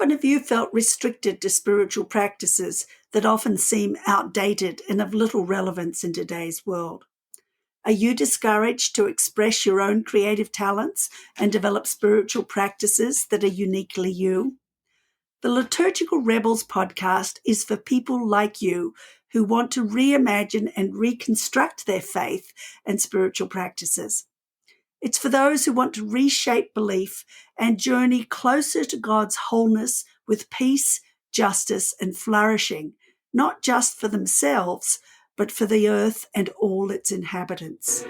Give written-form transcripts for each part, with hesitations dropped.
often have you felt restricted to spiritual practices that often seem outdated and of little relevance in today's world? Are you discouraged to express your own creative talents and develop spiritual practices that are uniquely you? The Liturgical Rebels podcast is for people like you who want to reimagine and reconstruct their faith and spiritual practices. It's for those who want to reshape belief and journey closer to God's wholeness with peace, justice, and flourishing, not just for themselves, but for the earth and all its inhabitants.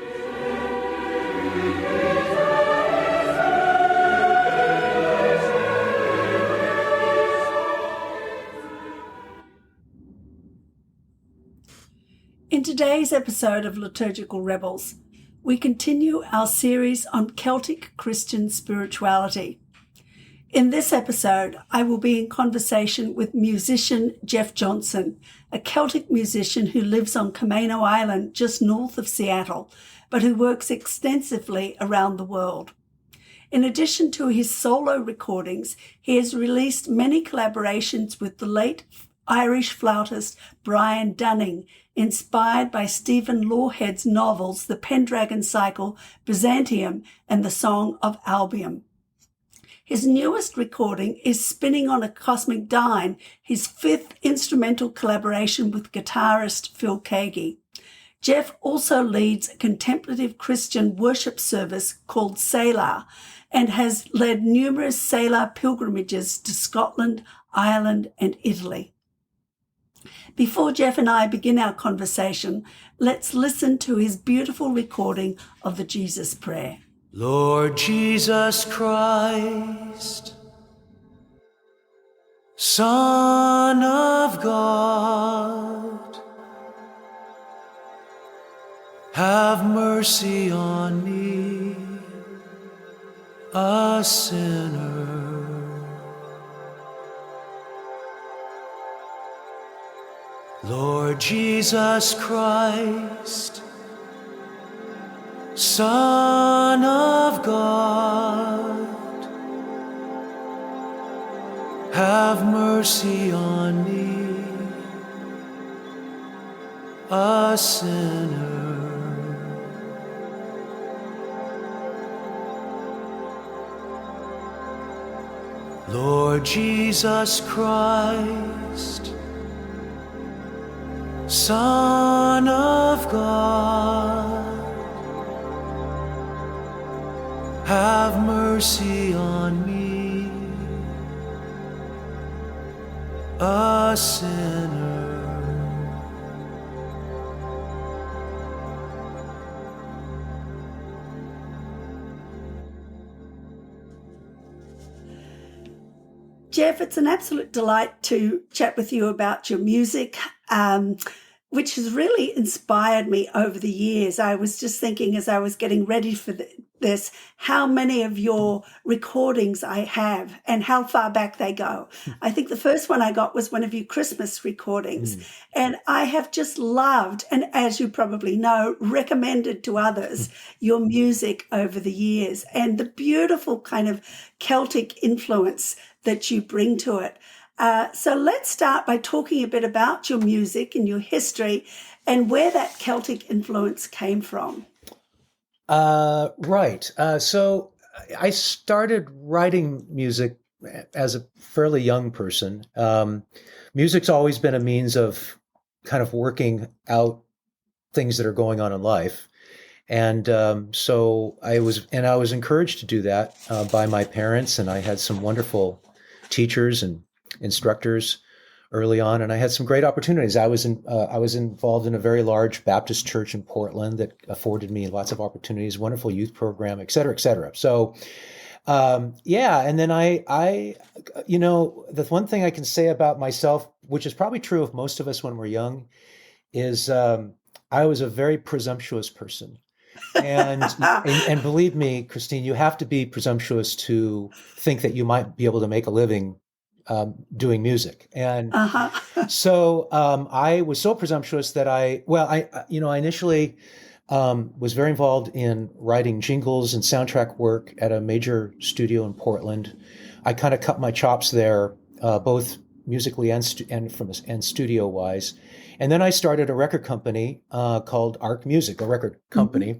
In today's episode of Liturgical Rebels, we continue our series on Celtic Christian spirituality. In this episode, I will be in conversation with musician Jeff Johnson, a Celtic musician who lives on Camano Island just north of Seattle, but who works extensively around the world. In addition to his solo recordings, he has released many collaborations with the late Irish flautist Brian Dunning, inspired by Stephen Lorehead's novels The Pendragon Cycle, Byzantium, and The Song of Albion. His newest recording is Spinning on a Cosmic Dime, his fifth instrumental collaboration with guitarist Phil Keaggy. Jeff also leads a contemplative Christian worship service called Selah and has led numerous Selah pilgrimages to Scotland, Ireland, and Italy. Before Jeff and I begin our conversation, let's listen to his beautiful recording of the Jesus Prayer. Lord Jesus Christ, Son of God, have mercy on me, a sinner. Lord Jesus Christ, Son of God, have mercy on me, a sinner. Lord Jesus Christ, Son of God, have mercy on me, a sinner. Jeff, it's an absolute delight to chat with you about your music, which has really inspired me over the years. I was just thinking as I was getting ready for this, how many of your recordings I have and how far back they go. I think the first one I got was one of your Christmas recordings. And I have just loved, and as you probably know, recommended to others your music over the years and the beautiful kind of Celtic influence that you bring to it. So let's start by talking a bit about your music and your history and where that Celtic influence came from. Right. So I started writing music as a fairly young person. Music's always been a means of kind of working out things that are going on in life. And so I was encouraged to do that by my parents, and I had some wonderful teachers and instructors early on, and I had some great opportunities. I was involved in a very large Baptist church in Portland that afforded me lots of opportunities, wonderful youth program, et cetera, et cetera. So, and then I, the one thing I can say about myself, which is probably true of most of us when we're young, is I was a very presumptuous person. And believe me, Christine, you have to be presumptuous to think that you might be able to make a living doing music. And so I was so presumptuous that I initially was very involved in writing jingles and soundtrack work at a major studio in Portland. I kind of cut my chops there both musically and studio wise. And then I started a record company called ArkMusic, a record company.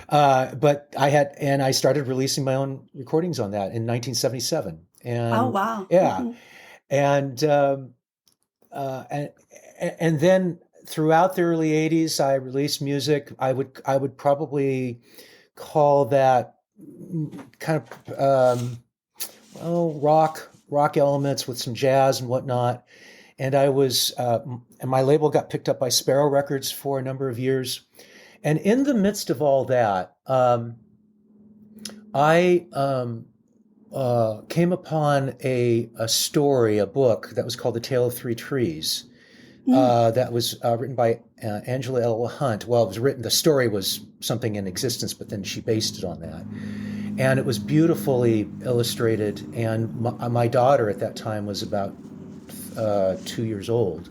But I started releasing my own recordings on that in 1977. And oh, wow. yeah. And then throughout the early 80s, I released music. I would probably call that kind of rock elements with some jazz and whatnot. And and my label got picked up by Sparrow Records for a number of years. And in the midst of all that, I came upon a book that was called The Tale of Three Trees. That was written by Angela L. Hunt. Well, it was written, the story was something in existence, but then she based it on that. And it was beautifully illustrated. And my daughter at that time was about 2 years old.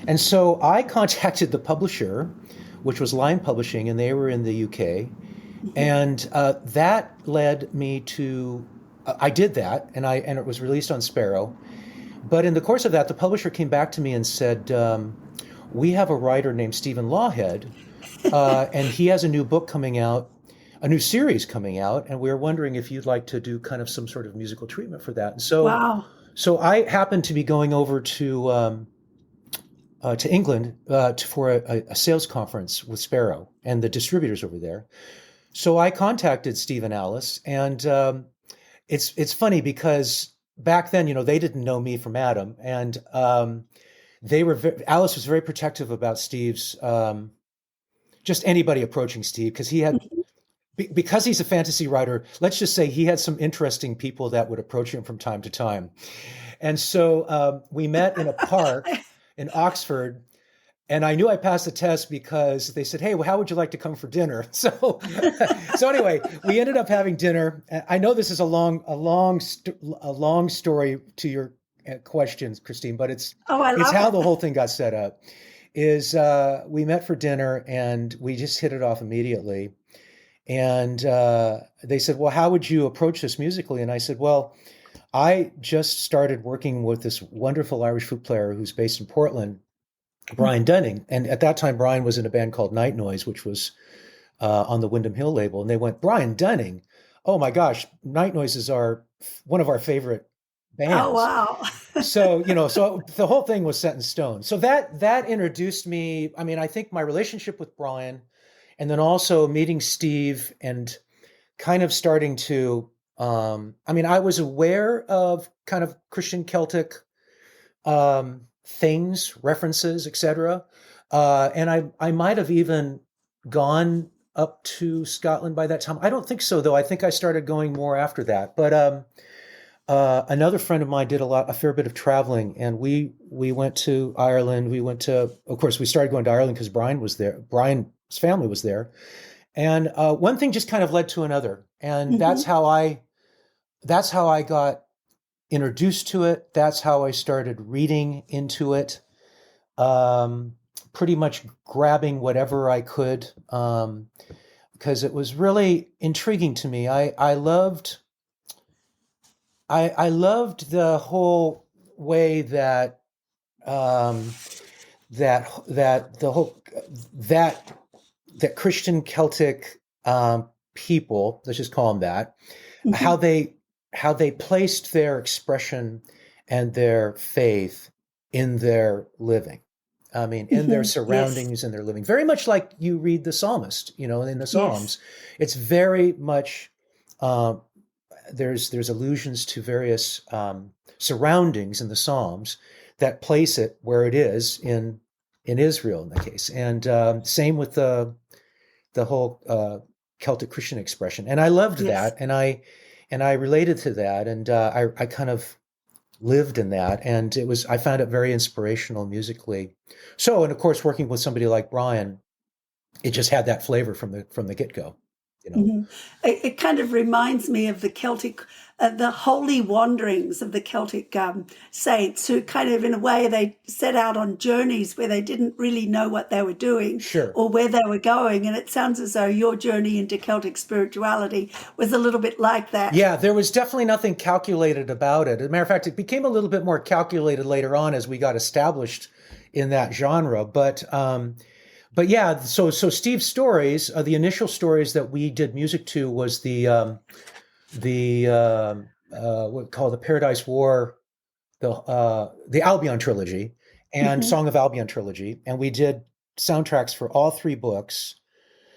And so I contacted the publisher, which was Line Publishing, and they were in the UK. And that led me to, I did that, and it was released on Sparrow. But in the course of that, the publisher came back to me and said, we have a writer named Stephen Lawhead, and he has a new book coming out, a new series coming out, and we're wondering if you'd like to do kind of some sort of musical treatment for that. And so, wow. So I happened to be going over to England for a sales conference with Sparrow and the distributors over there. So I contacted Steve and Alice, and it's funny because back then, they didn't know me from Adam, and Alice was very protective about Steve's, just anybody approaching Steve, because because he's a fantasy writer, let's just say he had some interesting people that would approach him from time to time. And so we met in a park in Oxford, and I knew I passed the test because they said, hey, well, how would you like to come for dinner? So anyway, we ended up having dinner. I know this is a long story to your questions, Christine, but it's how the whole thing got set up. Is we met for dinner and we just hit it off immediately. And they said, well, how would you approach this musically? And I said, well, I just started working with this wonderful Irish flute player who's based in Portland, Brian Dunning. And at that time, Brian was in a band called Night Noise, which was on the Windham Hill label. And they went, Brian Dunning? Oh my gosh, Night Noise is one of our favorite bands. Oh, wow. So the whole thing was set in stone. So that introduced me. I mean, I think my relationship with Brian, and then also meeting Steve and kind of starting to, I was aware of kind of Christian Celtic things, references, etc. And I might have even gone up to Scotland by that time. I don't think so, though. I think I started going more after that. But another friend of mine did a fair bit of traveling, and we went to Ireland. Of course, we started going to Ireland because Brian was there. Brian's family was there. And one thing just kind of led to another. And that's how I got introduced to it. That's how I started reading into it, pretty much grabbing whatever I could, because it was really intriguing to me. I loved the whole way that that Christian Celtic people, let's just call them that, how they placed their expression and their faith in their living. I mean, in their surroundings, in their living. Very much like you read the psalmist, in the Psalms. Yes. It's very much, there's allusions to various surroundings in the Psalms that place it where it is in Israel in the case. And same with the whole Celtic Christian expression. And I loved that. And I related to that, and I kind of lived in that, and I found it very inspirational musically. So, and of course, working with somebody like Brian, it just had that flavor from the get-go. you know. It kind of reminds me of the Celtic, the holy wanderings of the Celtic saints, who kind of, in a way, they set out on journeys where they didn't really know what they were doing or where they were going. And it sounds as though your journey into Celtic spirituality was a little bit like that. Yeah, there was definitely nothing calculated about it. As a matter of fact, it became a little bit more calculated later on as we got established in that genre. But yeah, so Steve's stories, the initial stories that we did music to was the what we call the Paradise War, the Albion trilogy and Song of Albion trilogy, and we did soundtracks for all three books.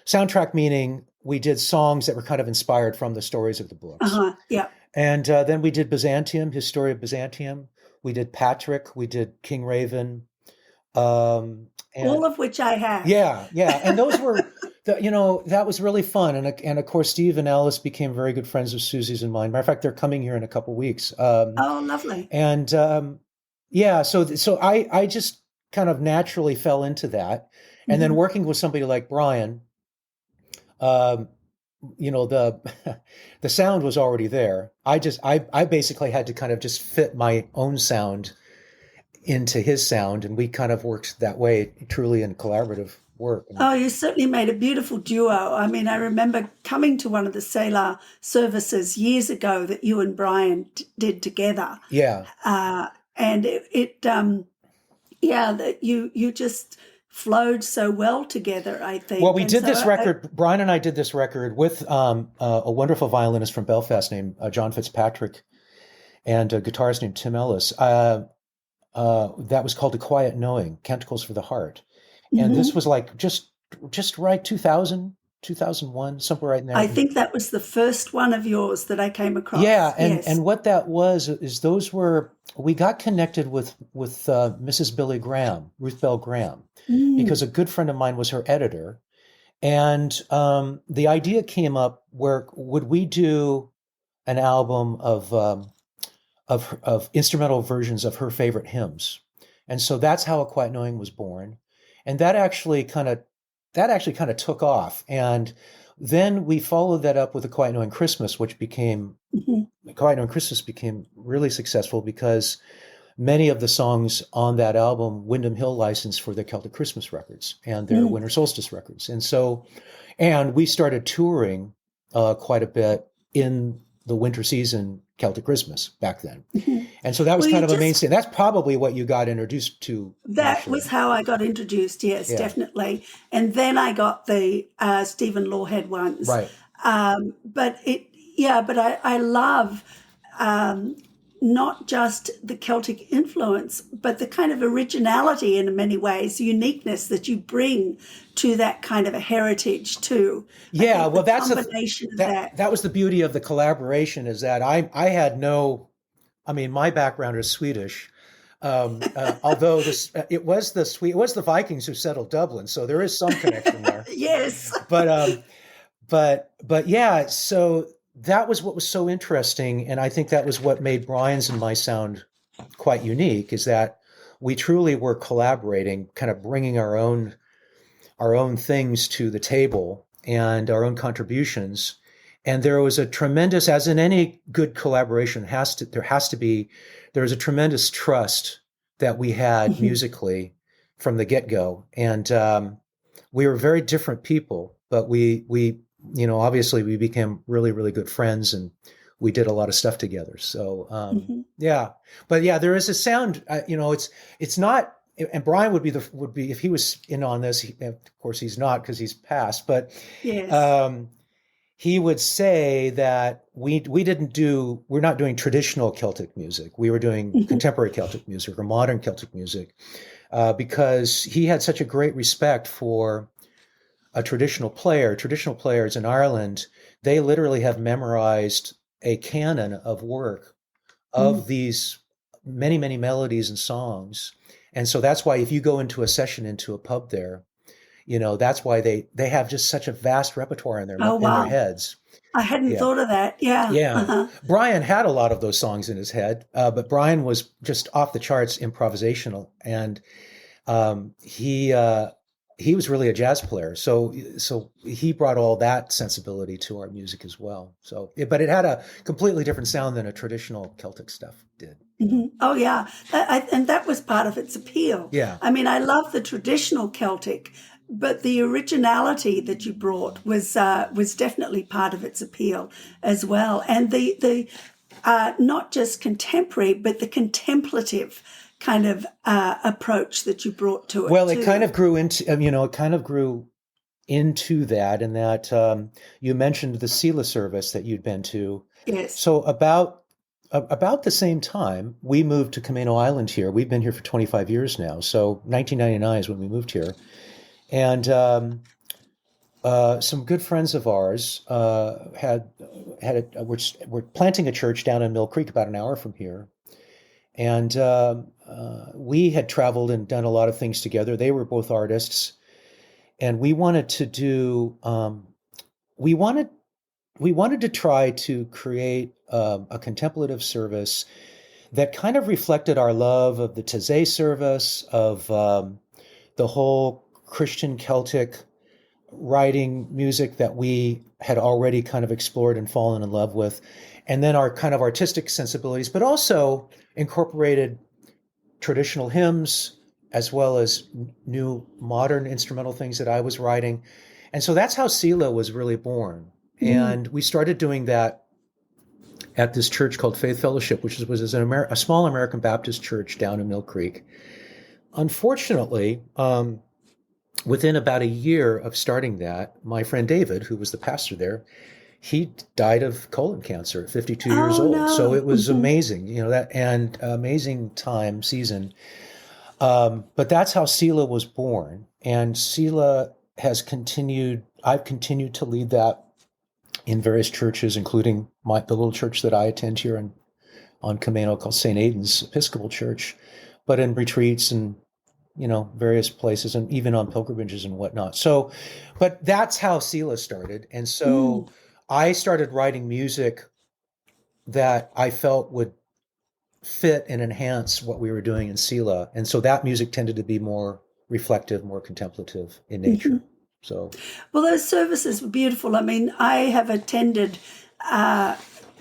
Soundtrack meaning we did songs that were kind of inspired from the stories of the books. Yeah. And then we did Byzantium, his story of Byzantium. We did Patrick. We did King Raven. And all of which I have. Yeah. And those were, that was really fun. And of course, Steve and Alice became very good friends of Susie's and mine. Matter of fact, they're coming here in a couple of weeks. Oh, lovely. And so I just kind of naturally fell into that. And then working with somebody like Brian, the sound was already there. I basically had to kind of just fit my own sound into his sound, and we kind of worked that way, truly in collaborative work. Oh, you certainly made a beautiful duo. I mean, I remember coming to one of the Selah services years ago that you and Brian did together. Yeah. And that you just flowed so well together, I think. Well, we did this record, Brian and I did this record with a wonderful violinist from Belfast named John Fitzpatrick and a guitarist named Tim Ellis. That was called A Quiet Knowing, Canticles for the Heart. And this was like just right 2000, 2001, somewhere right in there. I think that was the first one of yours that I came across. Yeah, and what that was is we got connected with Mrs. Billy Graham, Ruth Bell Graham, because a good friend of mine was her editor. And the idea came up, where would we do an album of instrumental versions of her favorite hymns. And so that's how A Quiet Knowing was born. And that actually kind of took off. And then we followed that up with A Quiet Knowing Christmas, which became, A Quiet Knowing Christmas became really successful because many of the songs on that album, Windham Hill licensed for their Celtic Christmas records and their Winter Solstice records. And we started touring quite a bit in the winter season Celtic Christmas back then. And so that was kind of a mainstay. That's probably what you got introduced to. That was how I got introduced, yes, definitely. And then I got the Stephen Lawhead ones. Right. But I love not just the Celtic influence, but the kind of originality in many ways, uniqueness that you bring to that kind of a heritage too. Yeah, well, that's that was the beauty of the collaboration, is that I had my background is Swedish, although it was the Vikings who settled Dublin, so there is some connection there. Yes, but yeah, so that was what was so interesting, and I think that was what made Brian's and my sound quite unique, is that we truly were collaborating, kind of bringing our own things to the table and our own contributions. And there was a tremendous, as in any good collaboration, there was a tremendous trust that we had musically from the get-go. And we were very different people, but we obviously we became really, really good friends, and we did a lot of stuff together. So, but yeah, there is a sound, it's not, and Brian would be, if he was in on this, of course he's not because he's passed, but he would say that we're not doing traditional Celtic music. We were doing contemporary Celtic music or modern Celtic music, because he had such a great respect for a traditional player. Traditional players in Ireland, they literally have memorized a canon of work of these many, many melodies and songs. And so that's why if you go into a session into a pub there, that's why they have just such a vast repertoire in their heads. I hadn't thought of that. Yeah. Yeah. Brian had a lot of those songs in his head, but Brian was just off the charts improvisational. And he he was really a jazz player. So he brought all that sensibility to our music as well. So, but it had a completely different sound than a traditional Celtic stuff did. Mm-hmm. Oh, yeah. And that was part of its appeal. Yeah. I mean, I love the traditional Celtic, but the originality that you brought was definitely part of its appeal as well. And the not just contemporary, but the contemplative kind of approach that you brought to it. Well, too. it kind of grew into, that, and that you mentioned the Selah service that you'd been to. Yes. So about the same time, we moved to Camano Island here. We've been here for 25 years now. So 1999 is when we moved here. And some good friends of ours were planting a church down in Mill Creek, about an hour from here. And we had traveled and done a lot of things together. They were both artists. And we wanted to do, we wanted to try to create a contemplative service that kind of reflected our love of the Taizé service, of the whole Christian Celtic writing music that we had already kind of explored and fallen in love with, and then our kind of artistic sensibilities, but also incorporated traditional hymns as well as new modern instrumental things that I was writing. And so that's how Selah was really born. And we started doing that at this church called Faith Fellowship, which was a small American Baptist church down in Mill Creek. Unfortunately, within about a year of starting that, my friend David, who was the pastor there, he died of colon cancer at 52 years old. No. So it was amazing, and amazing season. But that's how Selah was born. And Selah has continued, I've continued to lead that in various churches, including the little church that I attend here on Camano called St. Aidan's Episcopal Church, but in retreats and, various places, and even on pilgrimages and whatnot. So, but that's how Selah started. And so I started writing music that I felt would fit and enhance what we were doing in Selah. And so that music tended to be more reflective, more contemplative in nature. So, well, those services were beautiful. I mean, I have attended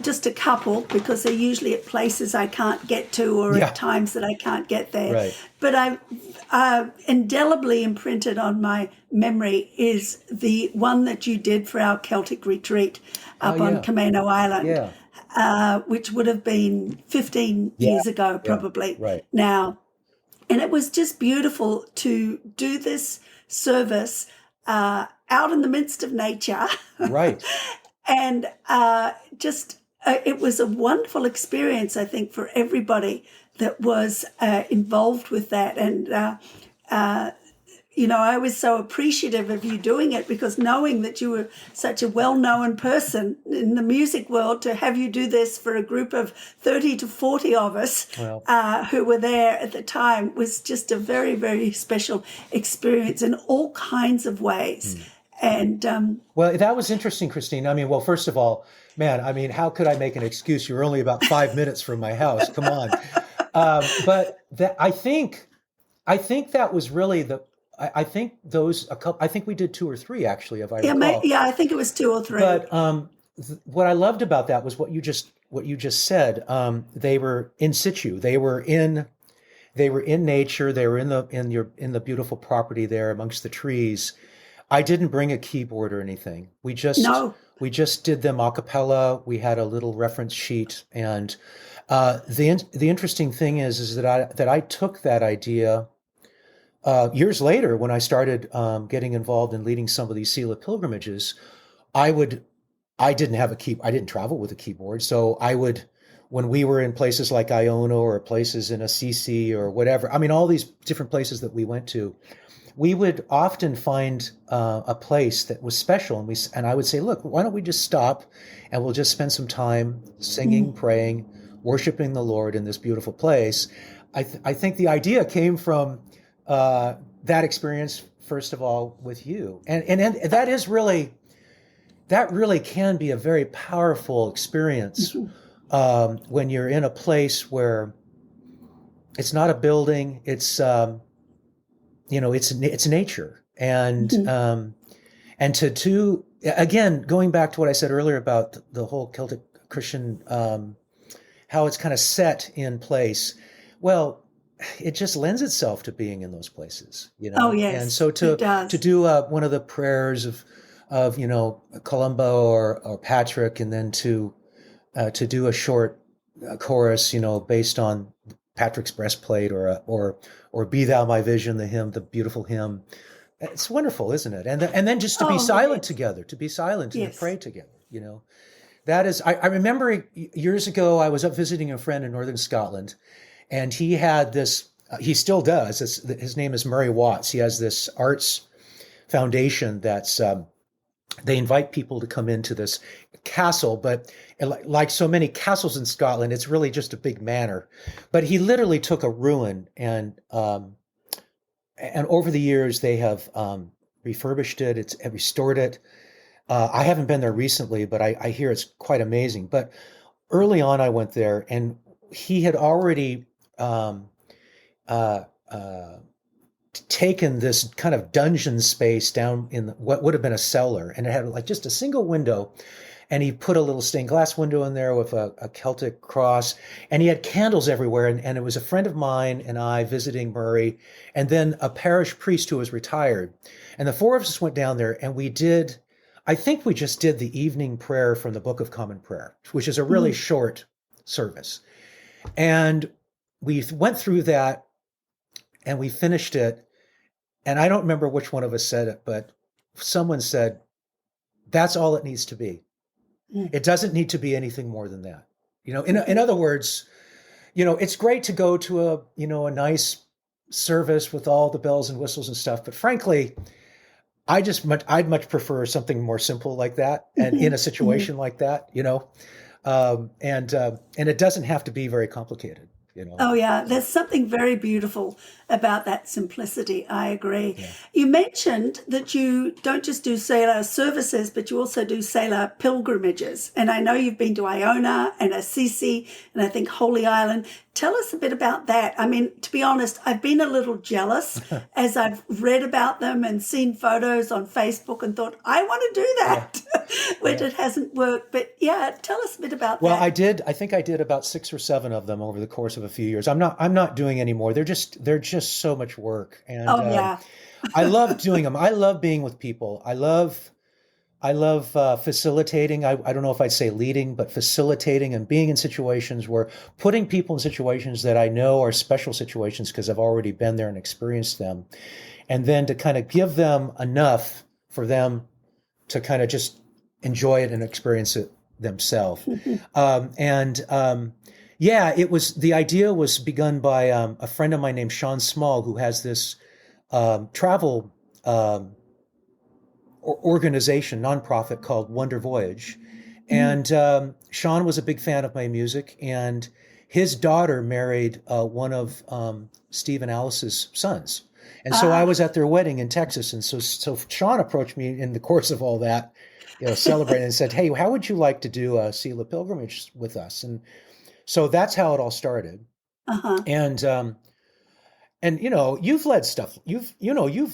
just a couple because they're usually at places I can't get to or at times that I can't get there. Right. But I indelibly imprinted on my memory is the one that you did for our Celtic retreat up on Camano Island, which would have been 15 years ago probably now. And it was just beautiful to do this service out in the midst of nature. Right. And it was a wonderful experience, I think, for everybody that was involved with that. And, I was so appreciative of you doing it, because knowing that you were such a well-known person in the music world, to have you do this for a group of 30 to 40 of us who were there at the time was just a very, very special experience in all kinds of ways. And well, that was interesting, Christine. I mean, well, first of all, man, I mean, how could I make an excuse? You're only about 5 minutes from my house. Come on. But I think that was really I think we did 2 or 3 actually, if I recall. I think it was 2 or 3. But what I loved about that was what you just said. They were in situ. They were in nature. They were in the beautiful property there amongst the trees. I didn't bring a keyboard or anything. We just did them a cappella. We had a little reference sheet, and the interesting thing is that I took that idea years later when I started getting involved in leading some of these Selah pilgrimages. I didn't travel with a keyboard, so I would, when we were in places like Iona or places in Assisi or whatever, I mean, all these different places that we went to, we would often find a place that was special, and I would say, look, why don't we just stop and we'll just spend some time singing, praying, worshiping the Lord in this beautiful place. I think the idea came from that experience, first of all, with you, and that really can be a very powerful experience when you're in a place where it's not a building, it's it's nature, And and to again, going back to what I said earlier about the whole Celtic Christian, how it's kind of set in place. Well, it just lends itself to being in those places, you know. Oh, yes, and so it does. to do one of the prayers of you know, Columbo or Patrick, and then to do a short chorus, you know, based on Patrick's breastplate, or Be Thou My Vision, the hymn, the beautiful hymn. It's wonderful, isn't it? And then just to be silent together, to be silent and Yes. pray together, you know. That is, I remember years ago, I was up visiting a friend in northern Scotland, and he had this, he still does, his name is Murray Watts. He has this arts foundation that's, they invite people to come into this castle, but like so many castles in Scotland, it's really just a big manor. But he literally took a ruin, and over the years they have refurbished it, it's restored it. I haven't been there recently, but I hear it's quite amazing. But early on, I went there, and he had already taken this kind of dungeon space down in what would have been a cellar, and it had like just a single window, and he put a little stained glass window in there with a Celtic cross, and he had candles everywhere. And it was a friend of mine and I visiting Murray, and then a parish priest who was retired, and the four of us went down there, and I think we just did the evening prayer from the Book of Common Prayer, which is a really short service. And we went through that, and we finished it. And I don't remember which one of us said it, but someone said, that's all it needs to be. It doesn't need to be anything more than that. You know, in other words, you know, it's great to go to a nice service with all the bells and whistles and stuff. But frankly, I'd much prefer something more simple like that, and in a situation like that, you know, and it doesn't have to be very complicated, you know. Oh, yeah. There's something very beautiful about that simplicity. I agree. Yeah. You mentioned that you don't just do Selah services, but you also do Selah pilgrimages. And I know you've been to Iona and Assisi and I think Holy Island. Tell us a bit about that. I mean, to be honest, I've been a little jealous as I've read about them and seen photos on Facebook and thought, I want to do that, when it hasn't worked. But yeah, tell us a bit about Well, that. I think I did about 6 or 7 of them over the course of a few years. I'm not doing any more. They're just so much work. And I love doing them. I love being with people. I love facilitating. I don't know if I'd say leading, but facilitating and being in situations where putting people in situations that I know are special situations because I've already been there and experienced them. And then to kind of give them enough for them to kind of just enjoy it and experience it themselves. The idea was begun by a friend of mine named Sean Small, who has this travel organization, nonprofit called Wonder Voyage. And Sean was a big fan of my music, and his daughter married one of Steve and Alice's sons. And so I was at their wedding in Texas. And so Sean approached me in the course of all that, you know, celebrating, and said, hey, how would you like to do a Selah pilgrimage with us? And so that's how it all started. And you know, you've led stuff. You've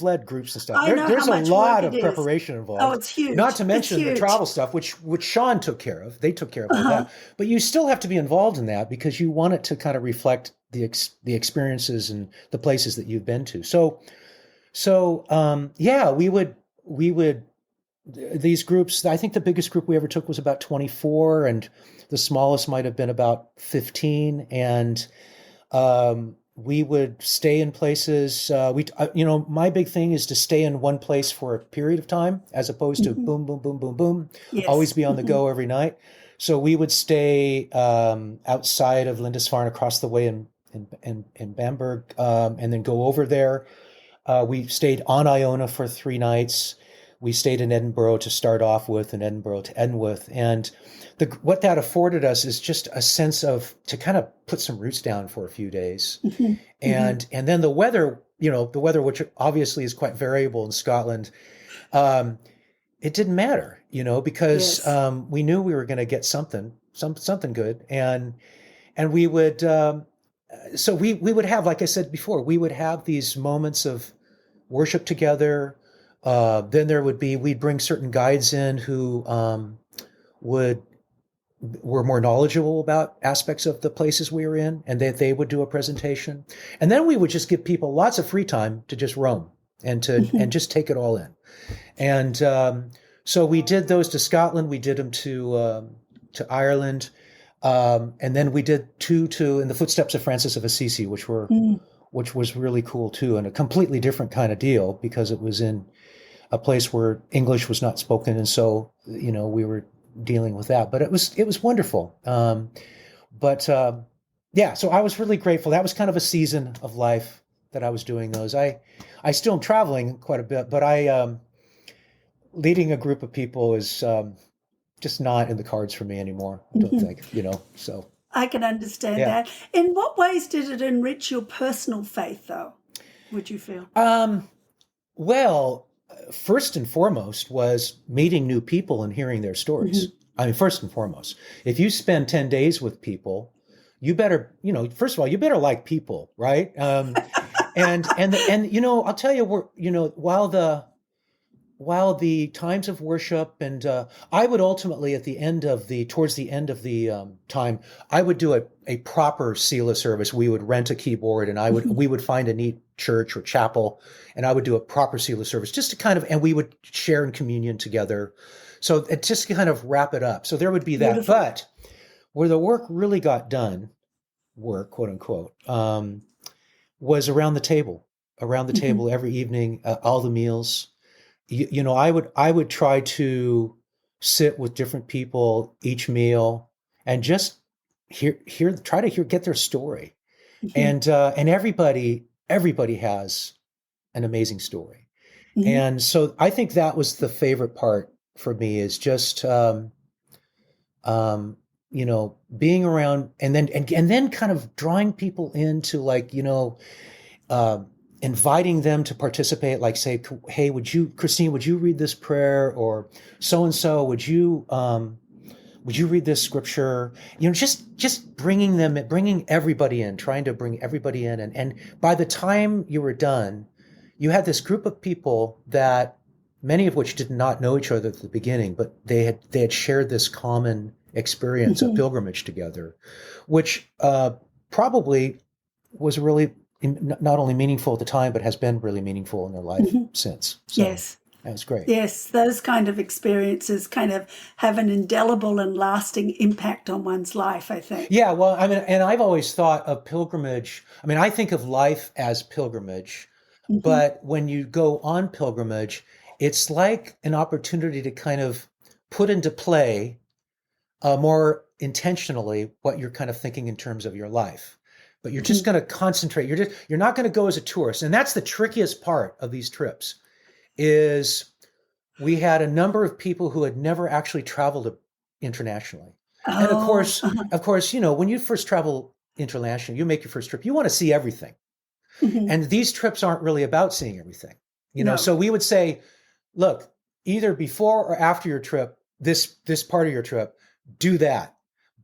led groups and stuff. There's a lot of preparation involved. Oh, it's huge. Not to mention the travel stuff, which Sean took care of. They took care of all that. But you still have to be involved in that because you want it to kind of reflect the experiences and the places that you've been to. We would these groups. I think the biggest group we ever took was about 24, and the smallest might have been about 15. And we would stay in places. My big thing is to stay in one place for a period of time, as opposed to boom, boom, boom, boom, boom. Yes. Always be on the go every night. So we would stay outside of Lindisfarne, across the way in Bamberg, and then go over there. We stayed on Iona for 3 nights. We stayed in Edinburgh to start off with, and Edinburgh to end with. And what that afforded us is just a sense of to kind of put some roots down for a few days. And then the weather, which obviously is quite variable in Scotland, it didn't matter, because we knew we were going to get something good. And we would, so we would have, like I said before, we would have these moments of worship together. Then we'd bring certain guides in who were more knowledgeable about aspects of the places we were in, and they would do a presentation. And then we would just give people lots of free time to just roam and and just take it all in. And so we did those to Scotland. We did them to Ireland. And then we did two in the footsteps of Francis of Assisi, which was really cool too, and a completely different kind of deal because it was in a place where English was not spoken. And so, we were dealing with that, but it was wonderful. So I was really grateful. That was kind of a season of life that I was doing those. I still am traveling quite a bit, but leading a group of people is just not in the cards for me anymore. I don't think, so. I can understand that. In what ways did it enrich your personal faith, though, would you feel? Well, first and foremost was meeting new people and hearing their stories. I mean, first and foremost, if you spend 10 days with people, you better, first of all, you better like people, right? And I'll tell you, while the times of worship and I would ultimately towards the end of the time, I would do a proper Selah service. We would rent a keyboard and we would find a neat church or chapel, and I would do a proper Selah service just to and we would share in communion together. So it just kind of wrap it up. So there would be that. Beautiful. But where the work really got done, quote unquote, was around the table every evening, all the meals. I would try to sit with different people each meal and just get their story. And everybody has an amazing story. And so I think that was the favorite part for me, is just being around and then kind of drawing people into inviting them to participate, like say, hey, Christine, would you read this prayer? Or so-and-so, would you read this scripture? Just bringing everybody in, trying to bring everybody in. And by the time you were done, you had this group of people that many of which did not know each other at the beginning, but they had shared this common experience of pilgrimage together, which probably was really not only meaningful at the time, but has been really meaningful in their life since. So yes. That's great. Yes, those kind of experiences kind of have an indelible and lasting impact on one's life, I think. Yeah, well, I mean, and I've always thought of pilgrimage. I mean, I think of life as pilgrimage, but when you go on pilgrimage, it's like an opportunity to kind of put into play more intentionally what you're kind of thinking in terms of your life. But you're just going to concentrate. You're not going to go as a tourist. And that's the trickiest part of these trips, is we had a number of people who had never actually traveled internationally. Oh. And of course, when you first travel internationally, you make your first trip, you want to see everything. And these trips aren't really about seeing everything, No. So we would say, look, either before or after your trip, this part of your trip, do that.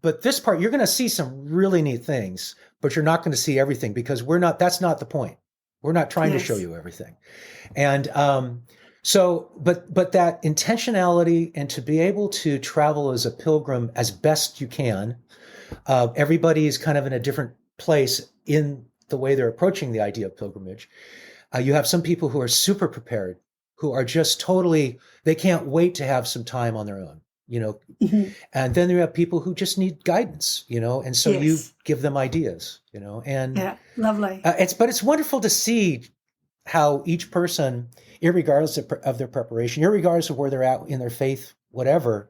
But this part, you're going to see some really neat things, but you're not going to see everything, because that's not the point. We're not trying to show you everything. And but that intentionality, and to be able to travel as a pilgrim as best you can, everybody is kind of in a different place in the way they're approaching the idea of pilgrimage. You have some people who are super prepared, who are just they can't wait to have some time on their own. And then you have people who just need guidance, and so you give them ideas, and yeah, lovely. It's wonderful to see how each person, irregardless of their preparation, irregardless of where they're at in their faith, whatever,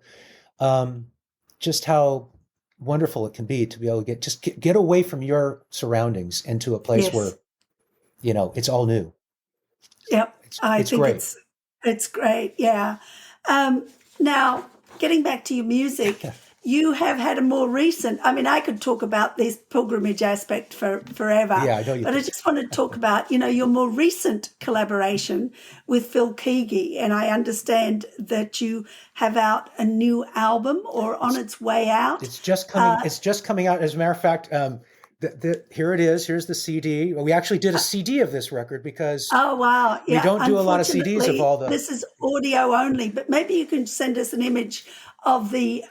just how wonderful it can be to be able to get away from your surroundings into a place where, it's all new. Yep. I think great. It's great. Yeah. Now, getting back to your music, you have had a more recent, I could talk about this pilgrimage aspect forever. Yeah, I know you. But I just want to talk about, your more recent collaboration with Phil Keaggy. And I understand that you have out a new album, or on its way out. It's just coming. It's just coming out. As a matter of fact, here it is. Here's the CD. We actually did a CD of this record because Oh, wow. we don't do a lot of CDs of all the... This is audio only, but maybe you can send us an image of the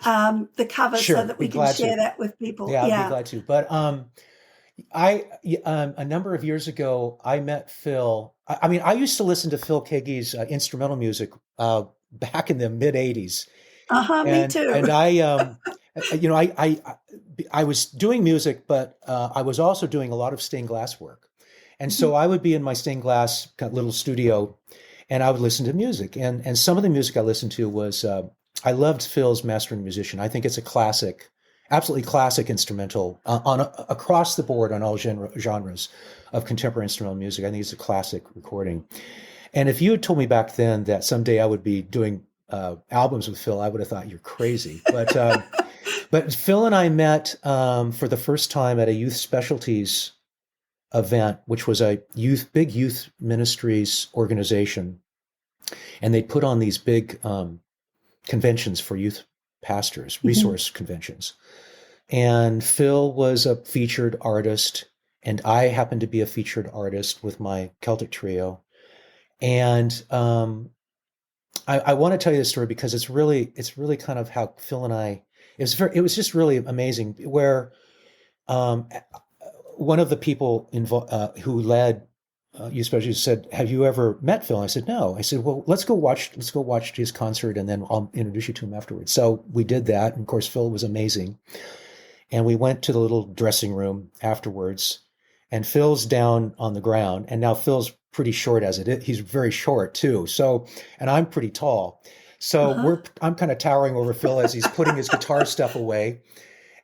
cover Sure, so that we can share that with people. Yeah, I'd be glad to. But a number of years ago, I met Phil. I used to listen to Phil Keaggy's instrumental music back in the mid 80s. Me too. And I was doing music, but I was also doing a lot of stained glass work. And so I would be in my stained glass little studio and I would listen to music. And some of the music I listened to was, I loved Phil's Mastering Musician. I think it's a classic, absolutely classic instrumental across the board on all genres of contemporary instrumental music. I think it's a classic recording. And if you had told me back then that someday I would be doing albums with Phil, I would have thought you're crazy. But Phil and I met for the first time at a youth specialties event, which was a big youth ministries organization. And they put on these big conventions for youth pastors, resource conventions. And Phil was a featured artist, and I happened to be a featured artist with my Celtic trio. And I want to tell you this story because it's really kind of how Phil and I, it was just really amazing where one of the people who led youth specialties said, "Have you ever met Phil?" And I said, "No." I said, "Well, let's go watch his concert and then I'll introduce you to him afterwards." So we did that. And of course, Phil was amazing. And we went to the little dressing room afterwards and Phil's down on the ground. And now Phil's pretty short as it is. He's very short too. So, and I'm pretty tall. So I'm kind of towering over Phil as he's putting his guitar stuff away.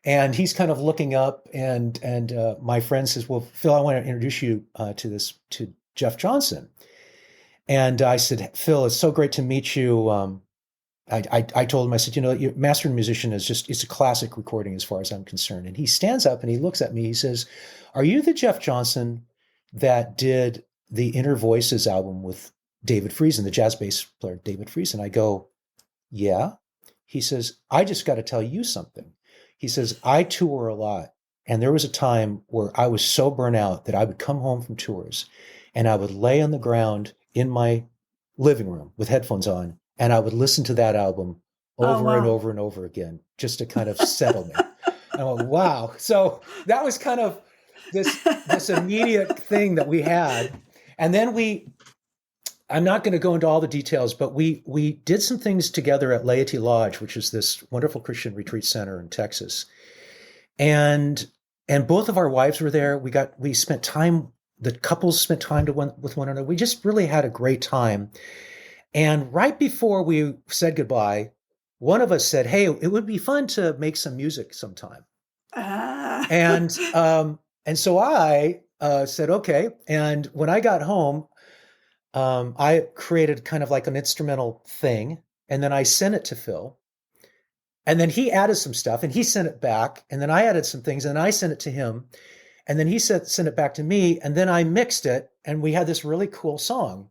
And he's kind of looking up and my friend says, "Well, Phil, I want to introduce you to Jeff Johnson." And I said, "Phil, it's so great to meet you." I told him, I said, your Mastering Musician it's a classic recording as far as I'm concerned. And he stands up and he looks at me. He says, "Are you the Jeff Johnson that did the Inner Voices album with David Friesen, the jazz bass player, David Friesen?" I go, "Yeah." He says, "I just got to tell you something." He says, "I tour a lot. And there was a time where I was so burnt out that I would come home from tours and I would lay on the ground in my living room with headphones on. And I would listen to that album over and over and over again, just to kind of settle me." I went, wow. So that was kind of this immediate thing that we had. And then I'm not going to go into all the details, but we did some things together at Laity Lodge, which is this wonderful Christian retreat center in Texas. And both of our wives were there. We spent time, the couples spent time with one another. We just really had a great time. And right before we said goodbye, one of us said, "Hey, it would be fun to make some music sometime." And so I said, "Okay." And when I got home, I created kind of like an instrumental thing, and then I sent it to Phil. And then he added some stuff, and he sent it back. And then I added some things, and I sent it to him. And then he sent it back to me, and then I mixed it, and we had this really cool song.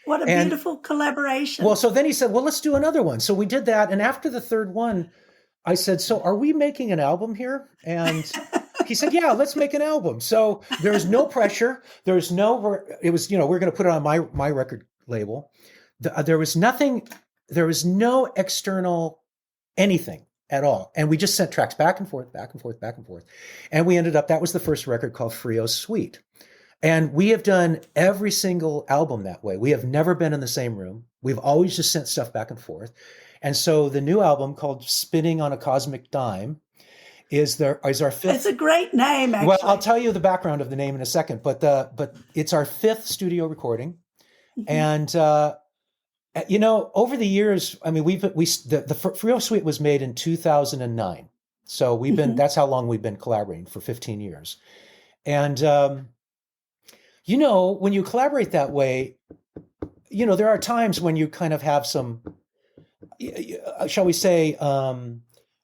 What a beautiful collaboration. Well, so then he said, "Well, let's do another one." So we did that. And after the third one, I said, "So are we making an album here?" And he said, "Yeah, let's make an album." So there's no pressure. It was, we're going to put it on my record label. There was nothing, there was no external anything at all. And we just sent tracks back and forth, back and forth, back and forth. And we ended up, that was the first record called Frio Suite. And we have done every single album that way. We have never been in the same room. We've always just sent stuff back and forth. And so the new album called Spinning on a Cosmic Dime is our fifth. It's a great name, actually. Well, I'll tell you the background of the name in a second, but it's our fifth studio recording. And, over the years, I mean, the Frio Suite was made in 2009. So that's how long we've been collaborating, for 15 years. And, when you collaborate that way, there are times when you kind of have some, shall we say,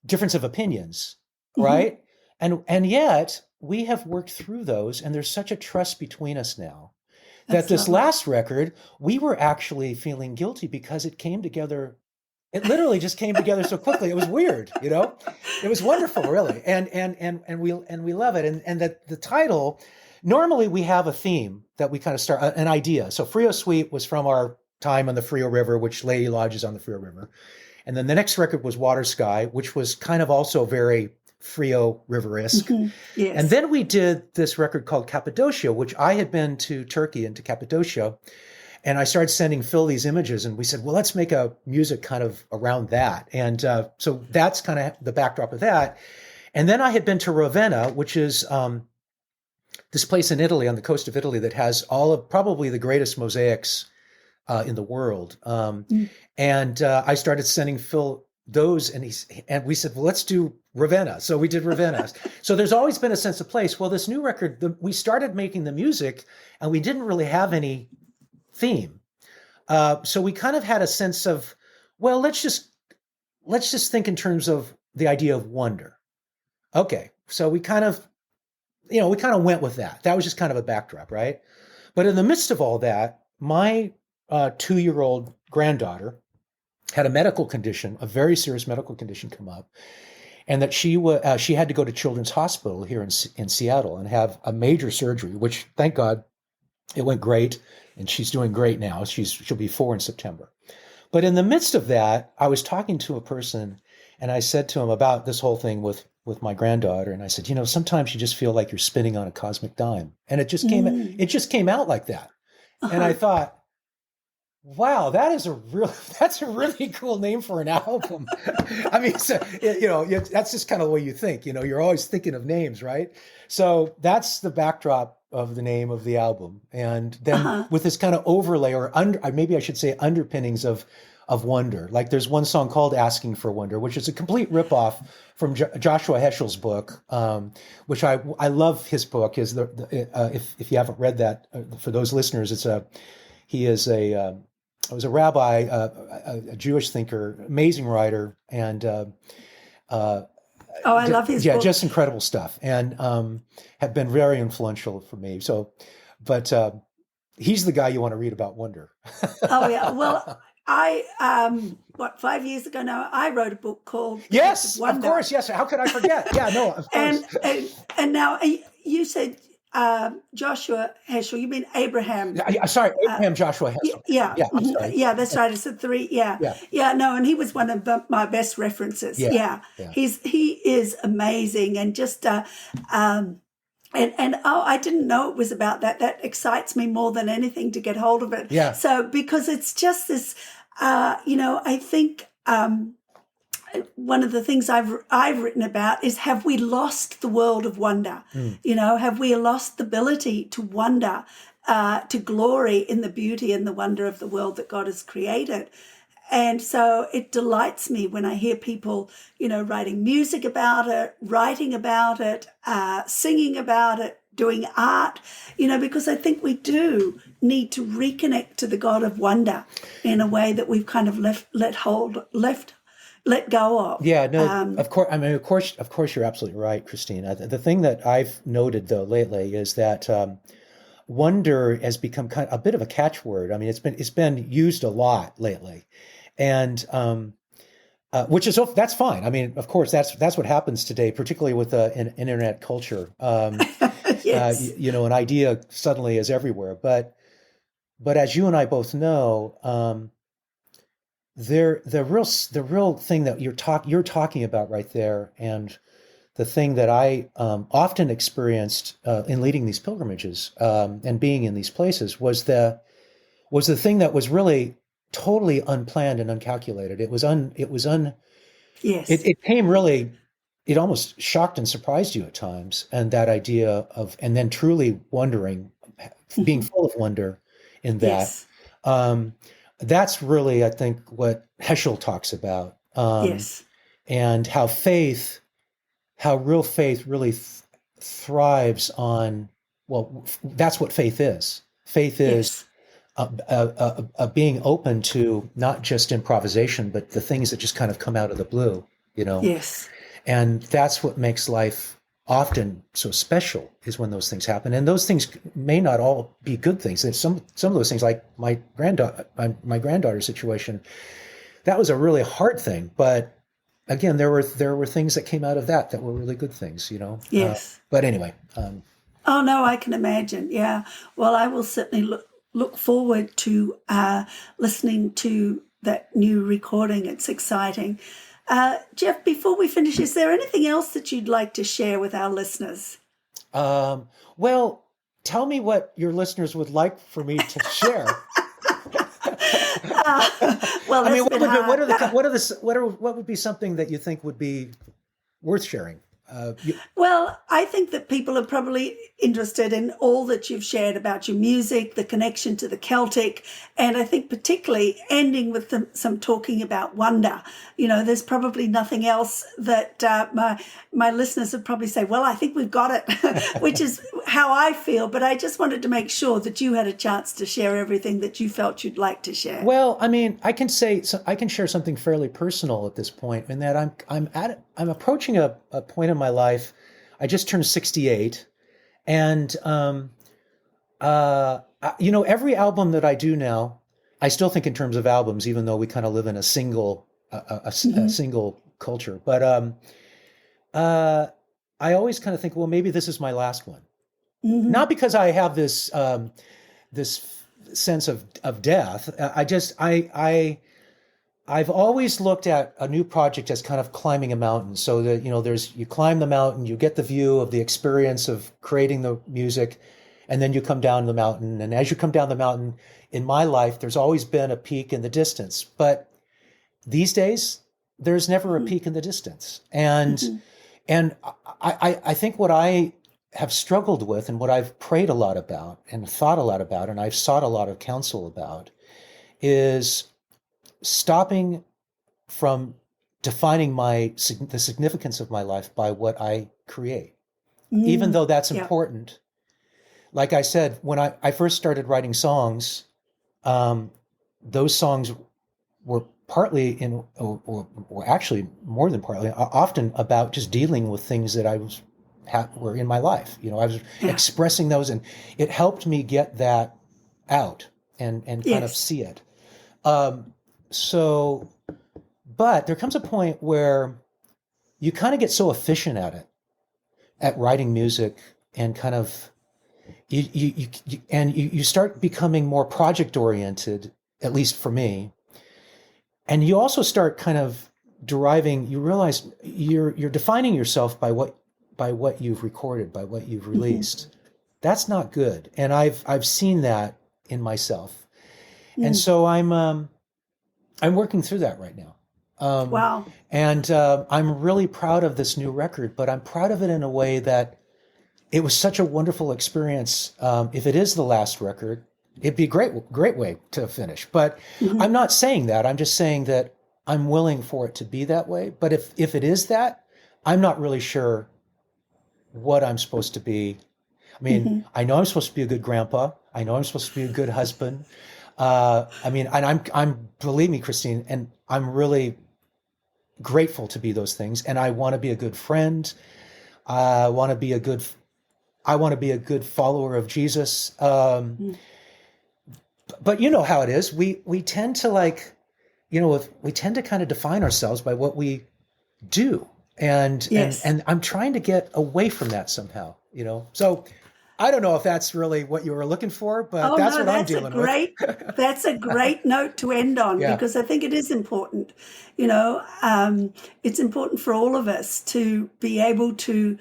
difference of opinions, right? And yet we have worked through those, and there's such a trust between us now that this last record, we were actually feeling guilty because it came together It literally just came together so quickly. It was weird, you know. It was wonderful, really, and we love it. And that the title. Normally, we have a theme that we kind of start an idea. So Frio Suite was from our time on the Frio River, which Lady Lodge is on the Frio River, and then the next record was Water Sky, which was kind of also very Frio River-esque. Mm-hmm. Yes. And then we did this record called Cappadocia, which I had been to Turkey and to Cappadocia. And I started sending Phil these images, and we said, well, let's make a music kind of around that. And so that's kind of the backdrop of that. And then I had been to Ravenna, which is this place in Italy, on the coast of Italy, that has all of probably the greatest mosaics in the world. And I started sending Phil those, and we said, well, let's do Ravenna. So we did Ravenna. So there's always been a sense of place. Well, this new record, we started making the music, and we didn't really have any theme. So we kind of had a sense of, well, let's just think in terms of the idea of wonder. Okay, so we kind of went with that. That was just kind of a backdrop, right? But in the midst of all that, my 2-year-old granddaughter had a medical condition, a very serious medical condition, come up, and that she had to go to Children's Hospital here in Seattle and have a major surgery, which, thank God, it went great, and she's doing great now. She'll be 4 in September. But in the midst of that, I was talking to a person, and I said to him about this whole thing with my granddaughter, and I said, sometimes you just feel like you're spinning on a cosmic dime, and it just came out like that. Uh-huh. And I thought, wow, that's a really cool name for an album. I mean, so, that's just kind of the way you think. You're always thinking of names, right? So that's the backdrop of the name of the album, and then with this kind of overlay, or maybe I should say underpinnings of wonder. Like there's one song called "Asking for Wonder," which is a complete ripoff from Joshua Heschel's book, which I love. His book is if you haven't read that, for those listeners, he was a rabbi, a Jewish thinker, amazing writer, and I love his book. Just incredible stuff, and have been very influential for me. So, but he's the guy you want to read about wonder. Oh yeah, well. I 5 years ago now, I wrote a book called Yes, Wonder. Of course, yes. How could I forget? Yeah, no, of course. And now you said Joshua Heschel. You mean Abraham? Sorry, Abraham Joshua Heschel. Yeah, I'm sorry. Yeah, that's right. It's a 3. Yeah. No, and he was one of my best references. Yeah. He is amazing, and just And I didn't know it was about that. That excites me more than anything to get hold of it. Yeah. So because it's just this, I think one of the things I've written about is, have we lost the world of wonder? Have we lost the ability to wonder, to glory in the beauty and the wonder of the world that God has created? And so it delights me when I hear people, writing music about it, writing about it, singing about it, doing art, because I think we do need to reconnect to the God of wonder in a way that we've kind of let go of. Yeah, no, of course. I mean, of course, you're absolutely right, Christine. The thing that I've noted though lately is that wonder has become kind of a bit of a catchword. I mean, it's been used a lot lately. And that's fine. I mean, of course, that's what happens today, particularly with an internet culture. Yes. An idea suddenly is everywhere. But as you and I both know, the real thing that you're talking about right there, and the thing that I often experienced in leading these pilgrimages and being in these places was the thing that was really totally unplanned and uncalculated. Yes. It came really, it almost shocked and surprised you at times. And that idea of, and then truly wondering, being full of wonder in that. Yes. That's really, I think, what Heschel talks about. Yes. And how real faith really thrives on, well, that's what faith is. Faith is, yes, being open to not just improvisation, but the things that just kind of come out of the blue, Yes. And that's what makes life often so special, is when those things happen. And those things may not all be good things. There's some of those things, like my granddaughter's situation, that was a really hard thing. But again, there were things that came out of that were really good things, Yes. But anyway. Oh, no, I can imagine. Yeah. Well, I will certainly look forward to listening to that new recording. It's exciting. Jeff, before we finish, is there anything else that you'd like to share with our listeners? Well, tell me what your listeners would like for me to share. Well, I mean, what would be something that you think would be worth sharing? Well, I think that people are probably interested in all that you've shared about your music, the connection to the Celtic, and I think particularly ending with some talking about wonder. There's probably nothing else that my listeners would probably say, well, I think we've got it, which is how I feel. But I just wanted to make sure that you had a chance to share everything that you felt you'd like to share. Well, I mean, I can share something fairly personal at this point, in that I'm approaching a point in my life. I just turned 68, and every album that I do now, I still think in terms of albums, even though we kind of live in a single a single culture. But I always kind of think, well, maybe this is my last one. Mm-hmm. Not because I have this this sense of death. I've always looked at a new project as kind of climbing a mountain. So that, you climb the mountain, you get the view of the experience of creating the music, and then you come down the mountain. And as you come down the mountain, in my life, there's always been a peak in the distance. But these days, there's never a peak in the distance. And I think what I have struggled with, and what I've prayed a lot about and thought a lot about, and I've sought a lot of counsel about, is stopping from defining the significance of my life by what I create, even though that's important. Like I said, when I first started writing songs, those songs were partly or actually more than partly, often about just dealing with things that were in my life. I was expressing those, and it helped me get that out and kind of see it. But there comes a point where you kind of get so efficient at writing music, and kind of you start becoming more project oriented, at least for me. And you also start kind of you realize you're defining yourself by what you've recorded, by what you've released. Mm-hmm. That's not good. And I've seen that in myself. And so I'm working through that right now. Wow. And I'm really proud of this new record, but I'm proud of it in a way that it was such a wonderful experience. If it is the last record, it'd be a great way to finish. But I'm not saying that. I'm just saying that I'm willing for it to be that way. But if it is that, I'm not really sure what I'm supposed to be. I mean, I know I'm supposed to be a good grandpa. I know I'm supposed to be a good husband. And I'm believe me, Christine, and I'm really grateful to be those things. And I want to be a good friend. I want to be a good follower of Jesus. But you know how it is. We tend to we tend to kind of define ourselves by what we do. And I'm trying to get away from that somehow, So I don't know if that's really what you were looking for, but that's what I'm dealing with. That's a great note to end on, because I think it is important. It's important for all of us to be able to,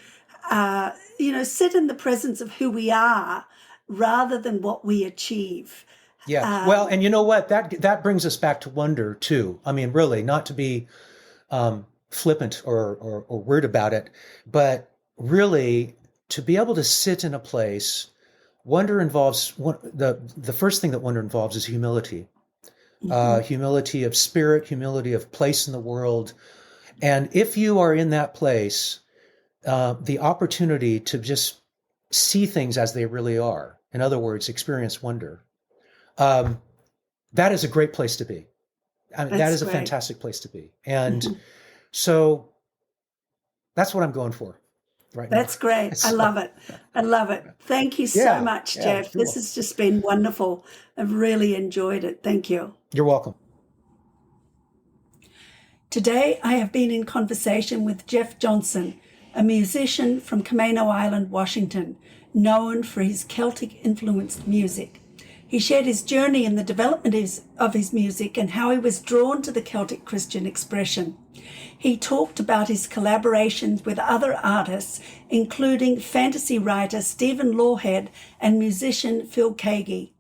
sit in the presence of who we are rather than what we achieve. Yeah. Well, and you know what? That brings us back to wonder too. I mean, really, not to be flippant or weird about it, but really, to be able to sit in a place, wonder involves the first thing that wonder involves is humility, humility of spirit, humility of place in the world. And if you are in that place, the opportunity to just see things as they really are, in other words, experience wonder, that is a great place to be. I mean, that is a fantastic place to be. And so that's what I'm going for. Right That's now. great. I love it. I love it. Thank you so much, Jeff. This has just been wonderful. I've really enjoyed it. Thank you. You're welcome. Today I have been in conversation with Jeff Johnson, a musician from Camano Island, Washington, known for his Celtic-influenced music. He shared his journey in the development of his music and how he was drawn to the Celtic Christian expression. He talked about his collaborations with other artists, including fantasy writer Stephen Lawhead and musician Phil Keaggy.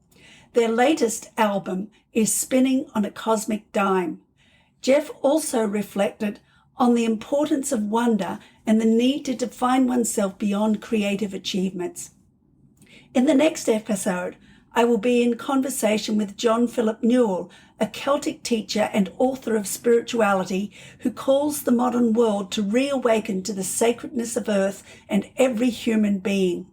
Their latest album is Spinning on a Cosmic Dime. Jeff also reflected on the importance of wonder and the need to define oneself beyond creative achievements. In the next episode, I will be in conversation with John Philip Newell, a Celtic teacher and author of spirituality who calls the modern world to reawaken to the sacredness of earth and every human being.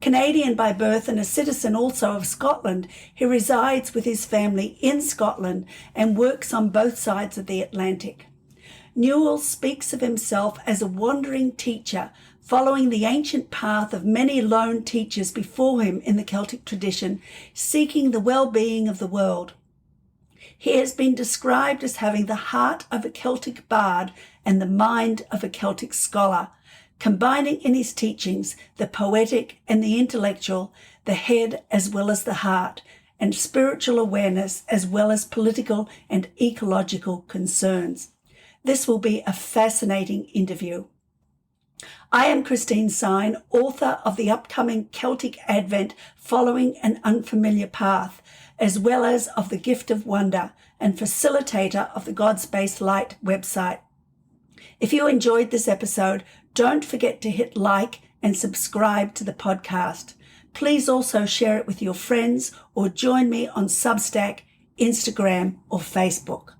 Canadian by birth and a citizen also of Scotland, he resides with his family in Scotland and works on both sides of the Atlantic. Newell speaks of himself as a wandering teacher, following the ancient path of many lone teachers before him in the Celtic tradition, seeking the well-being of the world. He has been described as having the heart of a Celtic bard and the mind of a Celtic scholar, combining in his teachings the poetic and the intellectual, the head as well as the heart, and spiritual awareness as well as political and ecological concerns. This will be a fascinating interview. I am Christine Syne, author of the upcoming Celtic Advent Following an Unfamiliar Path, as well as of The Gift of Wonder, and facilitator of the God Space Light website. If you enjoyed this episode, don't forget to hit like and subscribe to the podcast. Please also share it with your friends or join me on Substack, Instagram, or Facebook.